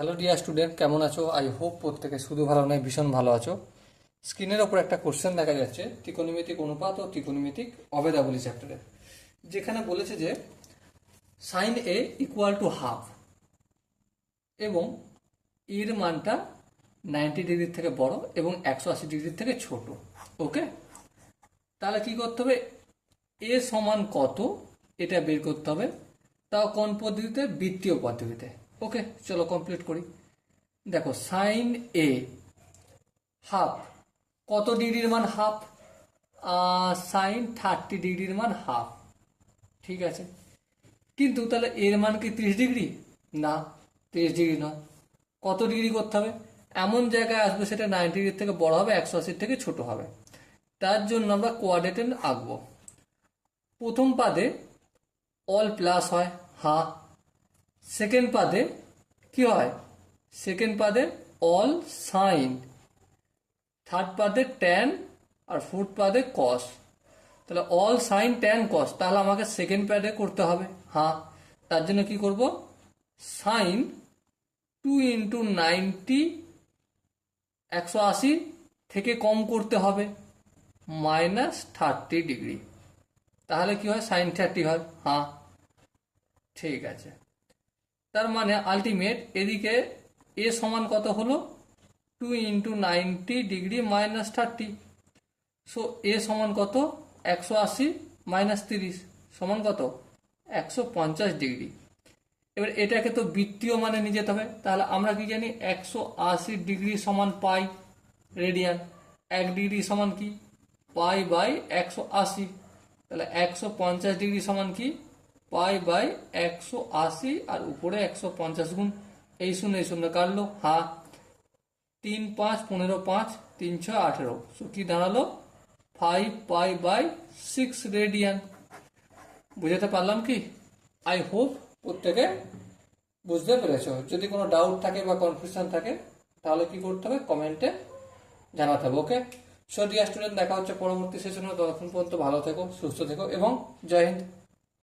Hello dear student, কেমন আছো? I hope প্রত্যেকে শুধু ভালো নয়, ভীষণ ভালো আছো। স্ক্রিনের ওপর একটা কোশ্চেন দেখা যাচ্ছে ত্রিকোণমিতিক অনুপাত ও ত্রিকোণমিতিক অভেদাবলী চ্যাপ্টারে, যেখানে বলেছে যে sine A equal to half এবং এর মানটা 90 ডিগ্রির থেকে বড় এবং 180 ডিগ্রির থেকে ছোট। ওকে, তাহলে কি করতে হবে? এ সমান কত এটা বের করতে হবে, তাও কোন পদ্ধতিতে? বৃত্তীয় পদ্ধতিতে। ওকে, চলো কমপ্লিট করি। দেখো, সাইন এ হাফ, কত ডিগ্রির মান হাফ? সাইন 30 ডিগ্রির মান হাফ। ঠিক আছে, কিন্তু তাহলে এর মান কি 30 ডিগ্রি? না, 30 ডিগ্রি নয়। কত ডিগ্রি করতে হবে? এমন জায়গায় আসবে সেটা 90 ডিগ্রির থেকে বড় হবে, 180 থেকে ছোট হবে। তার জন্য আমরা কোয়াড্রেটেন আঁকবো। প্রথম পাদে অল প্লাস হয়, হ্যাঁ। সেকেন্ড পাদে কি হয়? সেকেন্ড পাদে অল সাইন, থার্ড পাদে ট্যান, আর ফোর্থ পাদে কস। তাহলে অল সাইন ট্যান কস, তাহলে আমাকে সেকেন্ড প্যাডে করতে হবে, হ্যাঁ। তার জন্য কি করব? সাইন 2 × 90, 180 থেকে কম করতে হবে, -30 ডিগ্রি। তাহলে কি হয়? সাইন 30 হয়, হ্যাঁ। ঠিক আছে, তার মানে আলটিমেট এদিকে এ সমান কত হলো? 2 × 90 ডিগ্রি -30। সো এ সমান কত? 180 - 30 সমান কত? 150 ডিগ্রি। এবার এটাকে তো বৃত্তীয় মানে নিয়ে যেতে হবে। তাহলে আমরা কি জানি? 180 ডিগ্রি সমান পাই রেডিয়ান। 1 ডিগ্রি সমান কি? পাই/180। তাহলে 150 ডিগ্রি সমান কি? পাই/180, আর উপরে 150 গুণ। এই শূন্য কাটলো, হ্যাঁ। 3 × 5 = 15, 5 × 3 = 6 = 18। সো কি দাঁড়ালো? 5π/6 রেডিয়ান। বুঝাতে পারলাম কি? আই হোপ প্রত্যেকে বুঝতে পেরেছো। যদি কোনো ডাউট থাকে বা কনফিউশন থাকে তাহলে কি করতে হবে? কমেন্টে জানাতে হবে। ওকে, সো ডিয়ার স্টুডেন্ট, দেখা হচ্ছে পরবর্তী সেশনে। ততক্ষণ পর্যন্ত ভালো থেকো, সুস্থ থেকো এবং জয় হিন্দ।